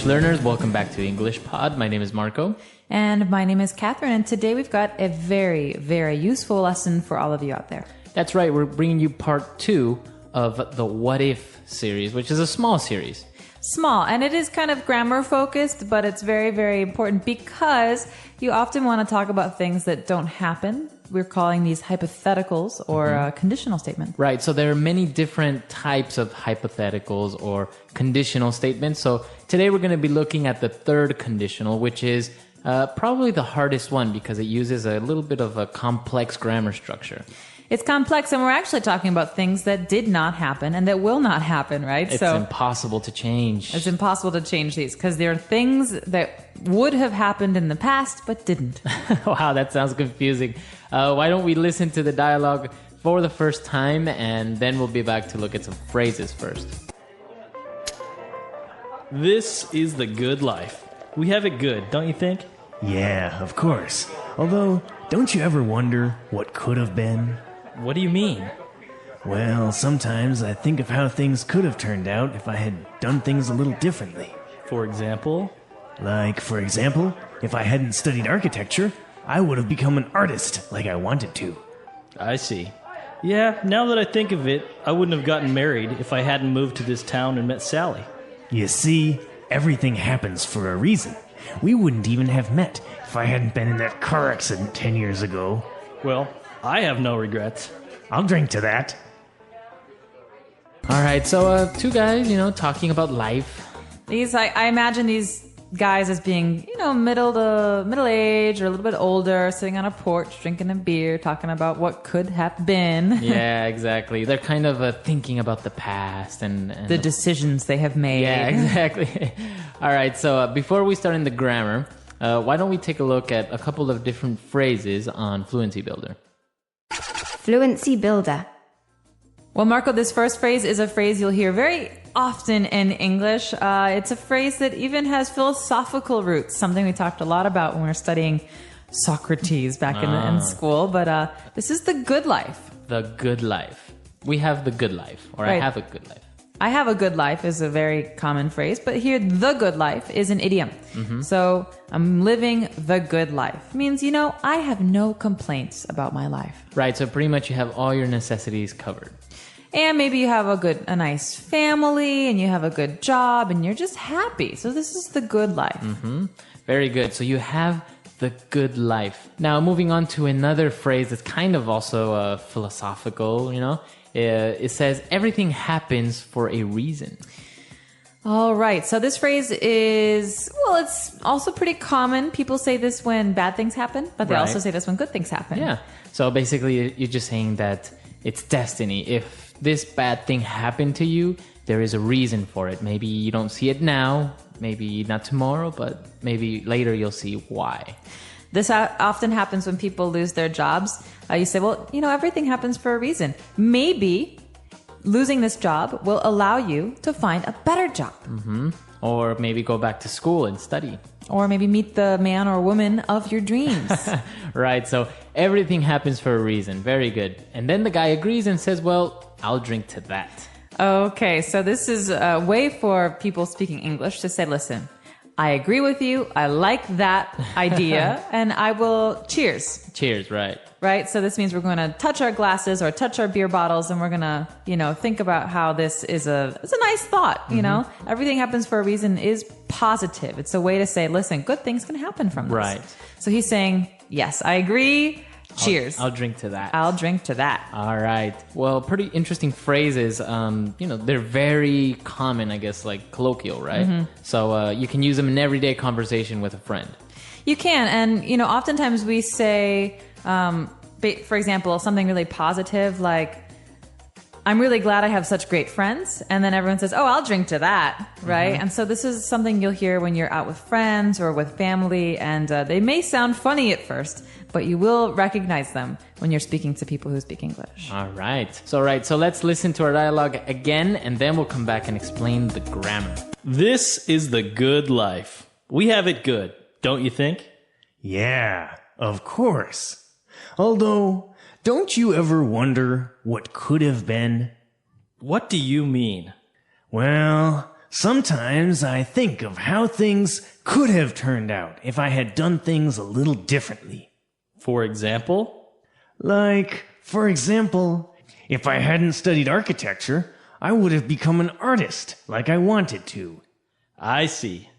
learners. Welcome back to English Pod. My name is Marco. And my name is Catherine. And today we've got a very, very useful lesson for all of you out there. That's right. We're bringing you part 2 of the What If series, which is a small series. Small, and it is kind of grammar focused, but it's very, very important because you often want to talk about things that don't happen. We're calling these hypotheticals or conditional statements. Right. So there are many different types of hypotheticals or conditional statements. So today we're going to be looking at the third conditional, which is probably the hardest one because it uses a little bit of a complex grammar structure. It's complex, and we're actually talking about things that did not happen and that will not happen, right? It's impossible to change. It's impossible to change these because there are things that would have happened in the past but didn't. Wow, that sounds confusing. Why don't we listen to the dialogue for the first time, and then we'll be back to look at some phrases first. This is the good life. We have it good, don't you think? Yeah, of course. Although, don't you ever wonder what could have been? What do you mean? Well, sometimes I think of how things could have turned out if I had done things a little differently. For example? Like, for example, if I hadn't studied architecture, I would have become an artist like I wanted to. I see. Yeah, now that I think of it, I wouldn't have gotten married if I hadn't moved to this town and met Sally. You see, everything happens for a reason. We wouldn't even have met if I hadn't been in that car accident 10 years ago. Well, I have no regrets. I'll drink to that. All right, so two guys, talking about life. I imagine these guys as being, middle age or a little bit older, sitting on a porch, drinking a beer, talking about what could have been. Yeah, exactly. They're kind of thinking about the past and the decisions they have made. Yeah, exactly. All right, so before we start in the grammar, why don't we take a look at a couple of different phrases on Fluency Builder? Fluency Builder. Well, Marco, this first phrase is a phrase you'll hear very often in English. It's a phrase that even has philosophical roots, something we talked a lot about when we were studying Socrates back in school. But this is the good life. The good life. We have the good life, or right. I have a good life. I have a good life is a very common phrase, but here, the good life is an idiom. Mm-hmm. So I'm living the good life. It means, I have no complaints about my life. Right, so pretty much you have all your necessities covered. And maybe you have a nice family, and you have a good job, and you're just happy. So this is the good life. Mm-hmm. Very good. So you have the good life. Now, moving on to another phrase that's kind of also philosophical, It says, everything happens for a reason. All right. So this phrase is, it's also pretty common. People say this when bad things happen, but they also say this when good things happen. Yeah. So basically, you're just saying that it's destiny. If this bad thing happened to you, there is a reason for it. Maybe you don't see it now, maybe not tomorrow, but maybe later you'll see why. This often happens when people lose their jobs. You say, everything happens for a reason. Maybe losing this job will allow you to find a better job. Mm-hmm. Or maybe go back to school and study. Or maybe meet the man or woman of your dreams. Right, so everything happens for a reason. Very good. And then the guy agrees and says, I'll drink to that. Okay, so this is a way for people speaking English to say, listen, I agree with you. I like that idea. And I will cheers. Cheers, right. Right? So this means we're going to touch our glasses or touch our beer bottles, and we're going to, think about how this is it's a nice thought, Everything happens for a reason is positive. It's a way to say, listen, good things can happen from this. Right. So he's saying, yes, I agree. Cheers. I'll drink to that. I'll drink to that. All right. Well, pretty interesting phrases. They're very common, I guess, like colloquial, right? Mm-hmm. So you can use them in everyday conversation with a friend. You can. And, oftentimes we say, for example, something really positive like, I'm really glad I have such great friends. And then everyone says, I'll drink to that, right? Mm-hmm. And so this is something you'll hear when you're out with friends or with family. And they may sound funny at first, but you will recognize them when you're speaking to people who speak English. All right. So let's listen to our dialogue again, and then we'll come back and explain the grammar. This is the good life. We have it good, don't you think? Yeah, of course. Although, don't you ever wonder what could have been? What do you mean? Well, sometimes I think of how things could have turned out if I had done things a little differently. For example? Like, for example, if I hadn't studied architecture, I would have become an artist like I wanted to. I see.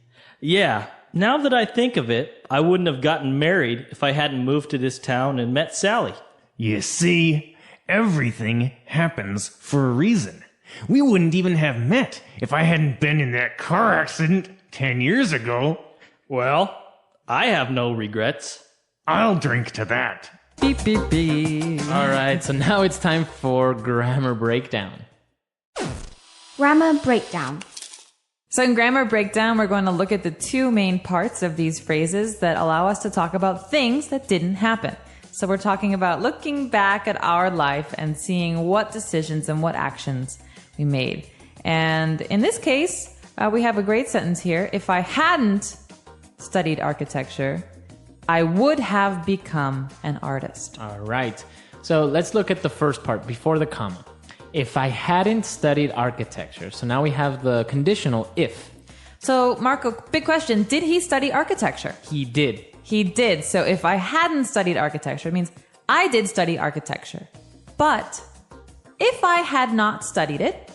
Yeah, now that I think of it, I wouldn't have gotten married if I hadn't moved to this town and met Sally. You see, everything happens for a reason. We wouldn't even have met if I hadn't been in that car accident 10 years ago. Well, I have no regrets. I'll drink to that. Beep, beep, beep. All right, so now it's time for grammar breakdown. Grammar breakdown. So in grammar breakdown, we're going to look at the two main parts of these phrases that allow us to talk about things that didn't happen. So we're talking about looking back at our life and seeing what decisions and what actions we made. And in this case, we have a great sentence here. If I hadn't studied architecture, I would have become an artist. All right, so let's look at the first part before the comma. If I hadn't studied architecture. So now we have the conditional if. So Marco, big question. Did he study architecture? He did. He did. So if I hadn't studied architecture, it means I did study architecture. But if I had not studied it,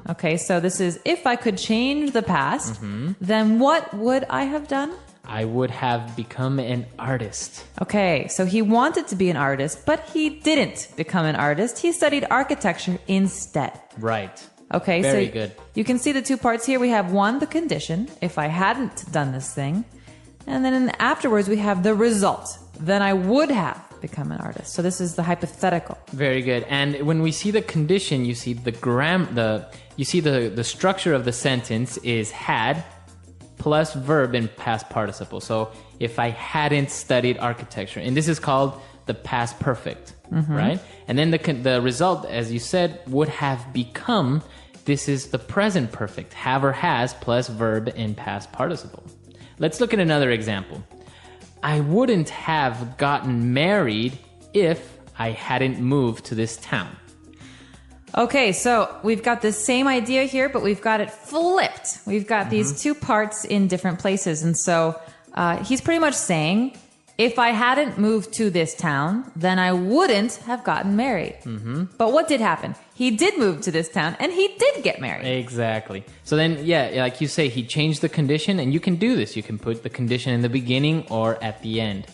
okay, so this is if I could change the past, then what would I have done? I would have become an artist. Okay, so he wanted to be an artist, but he didn't become an artist. He studied architecture instead. Right. Okay, Very so good. You can see the two parts here. We have one, the condition, if I hadn't done this thing. And then afterwards, we have the result. Then I would have become an artist. So this is the hypothetical. Very good. And when we see the condition, you see the the structure of the sentence is had plus verb in past participle. So if I hadn't studied architecture, and this is called the past perfect, right? And then the result, as you said, would have become. This is the present perfect, have or has plus verb in past participle. Let's look at another example. I wouldn't have gotten married if I hadn't moved to this town. Okay, so we've got the same idea here, but we've got it flipped. We've got these two parts in different places. And so he's pretty much saying, if I hadn't moved to this town, then I wouldn't have gotten married. But what did happen? He did move to this town, and he did get married. Exactly. So then, yeah, like you say, he changed the condition, and you can do this. You can put the condition in the beginning or at the end.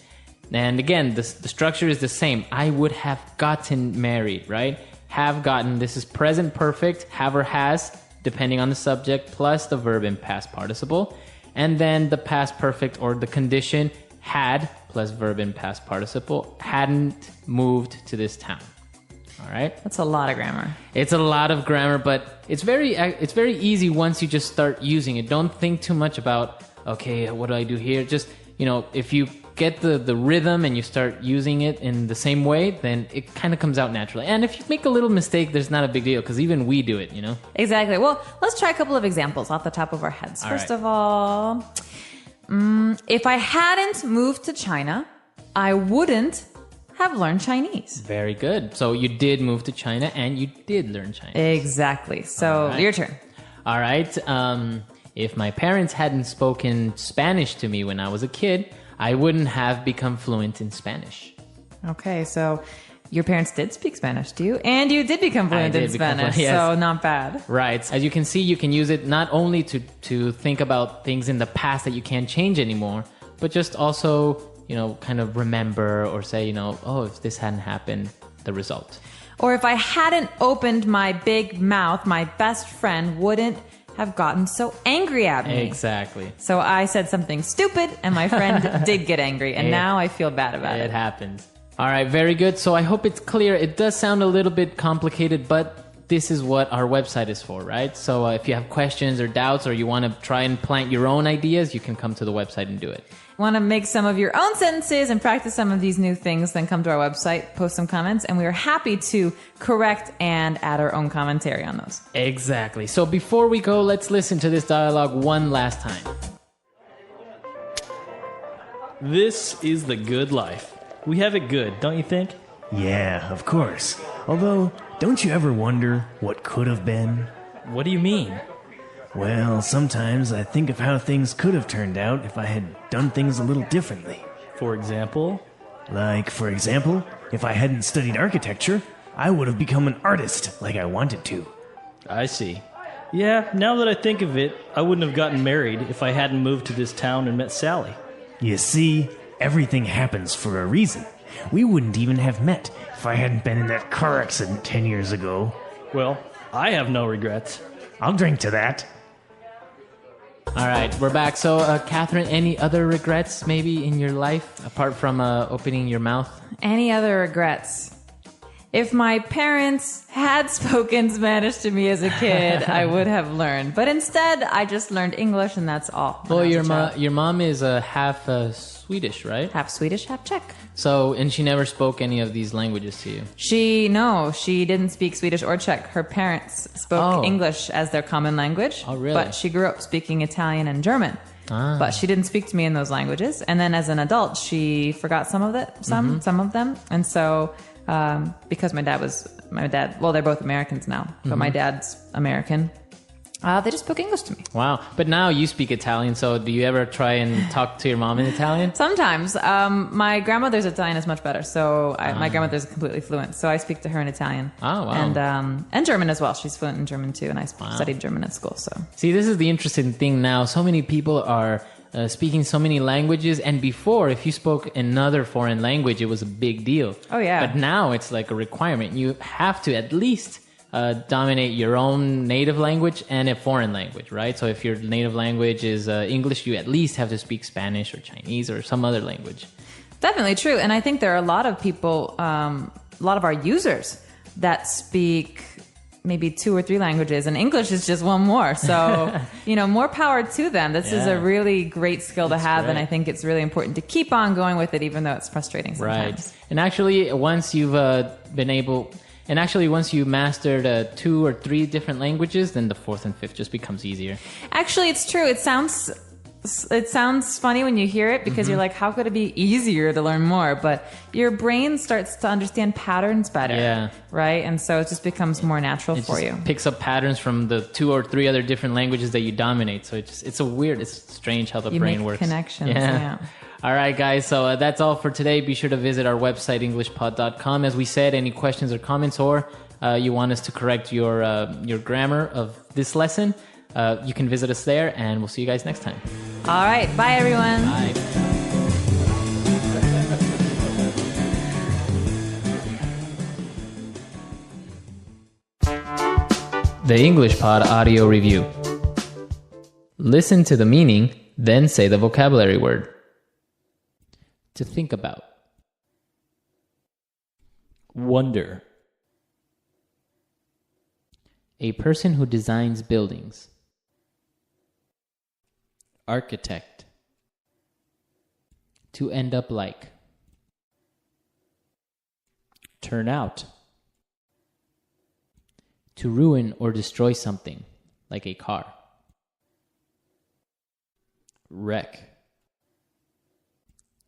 And again, the structure is the same. I would have gotten married, right? Have gotten, this is present perfect, have or has, depending on the subject, plus the verb in past participle. And then the past perfect or the condition, had, plus verb in past participle, hadn't moved to this town. All right? That's a lot of grammar. It's a lot of grammar, but it's very easy once you just start using it. Don't think too much about, okay, what do I do here? Just, if you get the rhythm and you start using it in the same way, then it kind of comes out naturally. And if you make a little mistake, there's not a big deal because even we do it, Exactly. Well, let's try a couple of examples off the top of our heads. First of all, if I hadn't moved to China, I wouldn't have learned Chinese. Very good. So you did move to China and you did learn Chinese. Exactly. So your turn. All right. If my parents hadn't spoken Spanish to me when I was a kid, I wouldn't have become fluent in Spanish. Okay, so your parents did speak Spanish to you, and you did become fluent in Spanish, so not bad. Right. As you can see, you can use it not only to think about things in the past that you can't change anymore, but just also, kind of remember or say, if this hadn't happened, the result. Or if I hadn't opened my big mouth, my best friend wouldn't have gotten so angry at me. Exactly. So I said something stupid and my friend did get angry and now I feel bad about it. It happens. All right, very good. So I hope it's clear. It does sound a little bit complicated, but this is what our website is for, right? So if you have questions or doubts or you want to try and plant your own ideas, you can come to the website and do it. Want to make some of your own sentences and practice some of these new things, then come to our website, post some comments, and we are happy to correct and add our own commentary on those. Exactly. So before we go, let's listen to this dialogue one last time. This is the good life. We have it good, don't you think? Yeah, of course. Although, don't you ever wonder what could have been? What do you mean? Well, sometimes I think of how things could have turned out if I had done things a little differently. For example? Like, for example, if I hadn't studied architecture, I would have become an artist like I wanted to. I see. Yeah, now that I think of it, I wouldn't have gotten married if I hadn't moved to this town and met Sally. You see, everything happens for a reason. We wouldn't even have met if I hadn't been in that car accident 10 years ago. Well, I have no regrets. I'll drink to that. All right, we're back. So, Catherine, any other regrets maybe in your life apart from opening your mouth? Any other regrets? If my parents had spoken Spanish to me as a kid, I would have learned. But instead, I just learned English, and that's all. Well, your mom is half Swedish, right? Half Swedish, half Czech. So, and she never spoke any of these languages to you? She didn't speak Swedish or Czech. Her parents spoke English as their common language. Oh, really? But she grew up speaking Italian and German. But she didn't speak to me in those languages. And then as an adult, she forgot some of them. And so, because my dad, well, they're both Americans now, but my dad's American. They just spoke English to me. Wow. But now you speak Italian, so do you ever try and talk to your mom in Italian? Sometimes. My grandmother's Italian is much better, so my grandmother's completely fluent, so I speak to her in Italian. Oh, wow. And German as well. She's fluent in German too, and I studied German at school. So see, this is the interesting thing now. So many people are speaking so many languages, and before, if you spoke another foreign language, it was a big deal. Oh, yeah. But now it's like a requirement. You have to at least dominate your own native language and a foreign language, right? So if your native language is English, you at least have to speak Spanish or Chinese or some other language. Definitely true. And I think there are a lot of people, a lot of our users that speak maybe 2 or 3 languages, and English is just one more. So, more power to them. This is a really great skill to have, and I think it's really important to keep on going with it, even though it's frustrating sometimes. Right. And actually, once you've once you mastered 2 or 3 different languages, then the 4th and 5th just becomes easier. Actually, it's true. It sounds funny when you hear it because you're like, how could it be easier to learn more? But your brain starts to understand patterns better. Yeah. Right? And so it just becomes more natural for you. It picks up patterns from the 2 or 3 other different languages that you dominate. So it's strange how the brain works. Connections. Yeah. All right, guys. So that's all for today. Be sure to visit our website, englishpod.com. As we said, any questions or comments, or you want us to correct your grammar of this lesson, you can visit us there, and we'll see you guys next time. All right. Bye, everyone. Bye. The English Pod Audio Review. Listen to the meaning, then say the vocabulary word. To think about. Wonder. A person who designs buildings. Architect. To end up like. Turn out. To ruin or destroy something, like a car. Wreck.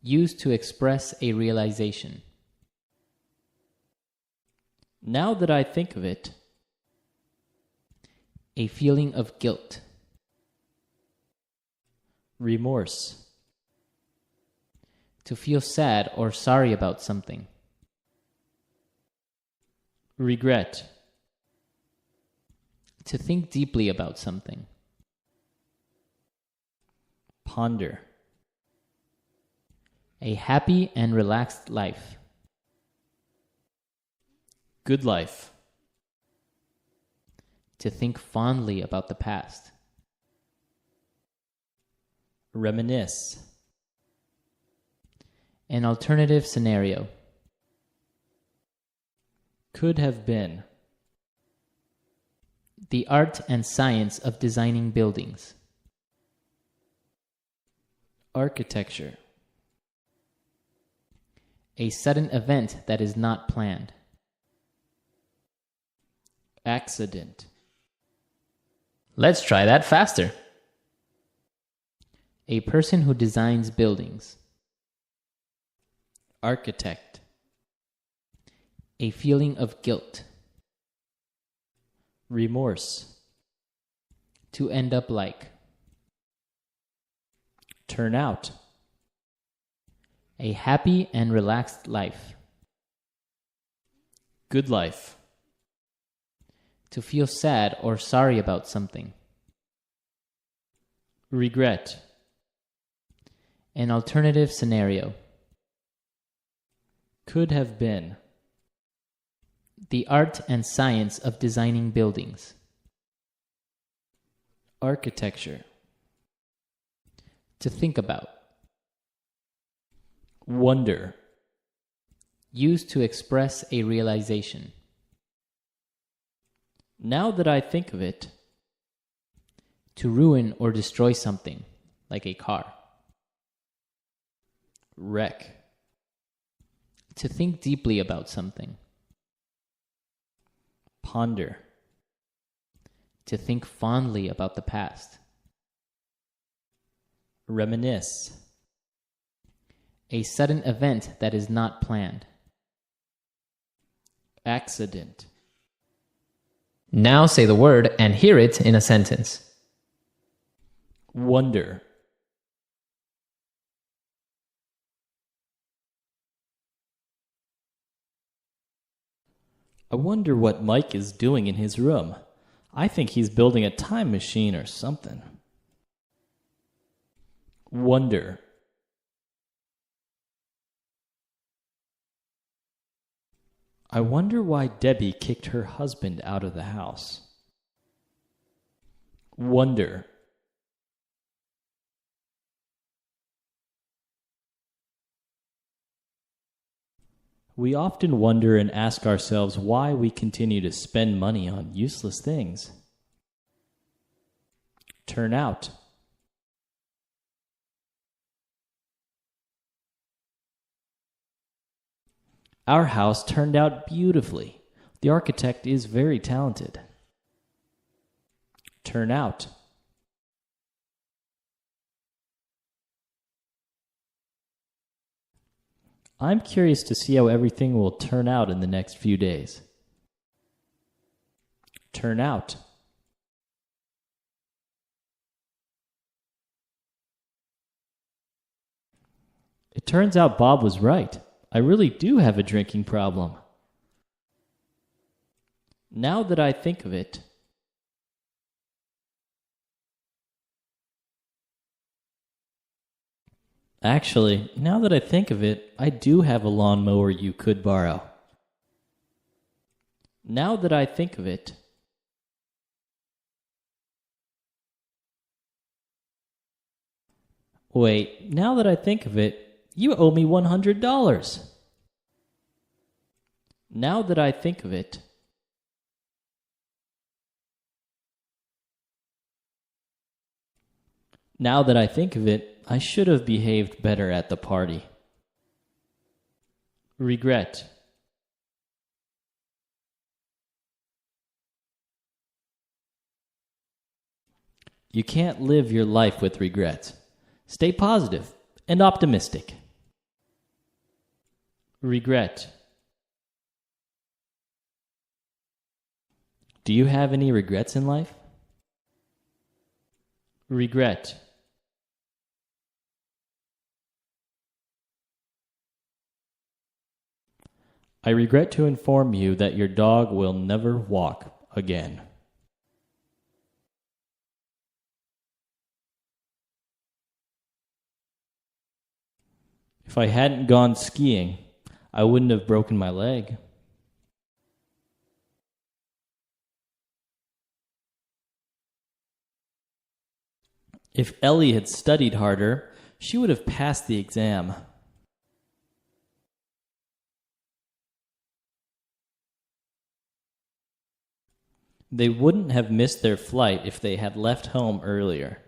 Used to express a realization. Now that I think of it. A feeling of guilt. Remorse. To feel sad or sorry about something. Regret. To think deeply about something. Ponder. A happy and relaxed life. Good life. To think fondly about the past. Reminisce. An alternative scenario. Could have been. The art and science of designing buildings. Architecture. A sudden event that is not planned. Accident. Let's try that faster. A person who designs buildings. Architect. A feeling of guilt. Remorse. To end up like. Turn out. A happy and relaxed life. Good life. To feel sad or sorry about something. Regret. An alternative scenario. Could have been. The art and science of designing buildings. Architecture. To think about. Wonder. Used to express a realization. Now that I think of it. To ruin or destroy something, like a car. Wreck. To think deeply about something. Ponder. To think fondly about the past. Reminisce. A sudden event that is not planned. Accident. Now say the word and hear it in a sentence. Wonder. I wonder what Mike is doing in his room. I think he's building a time machine or something. Wonder. I wonder why Debbie kicked her husband out of the house. Wonder. We often wonder and ask ourselves why we continue to spend money on useless things. Turn out. Our house turned out beautifully. The architect is very talented. Turn out. I'm curious to see how everything will turn out in the next few days. Turn out. It turns out Bob was right. I really do have a drinking problem. Now that I think of it. Actually, now that I think of it, I do have a lawnmower you could borrow. Now that I think of it. Wait, now that I think of it, you owe me $100. Now that I think of it. Now that I think of it, I should have behaved better at the party. Regret. You can't live your life with regrets. Stay positive and optimistic. Regret. Do you have any regrets in life? Regret. I regret to inform you that your dog will never walk again. If I hadn't gone skiing, I wouldn't have broken my leg. If Ellie had studied harder, she would have passed the exam. They wouldn't have missed their flight if they had left home earlier.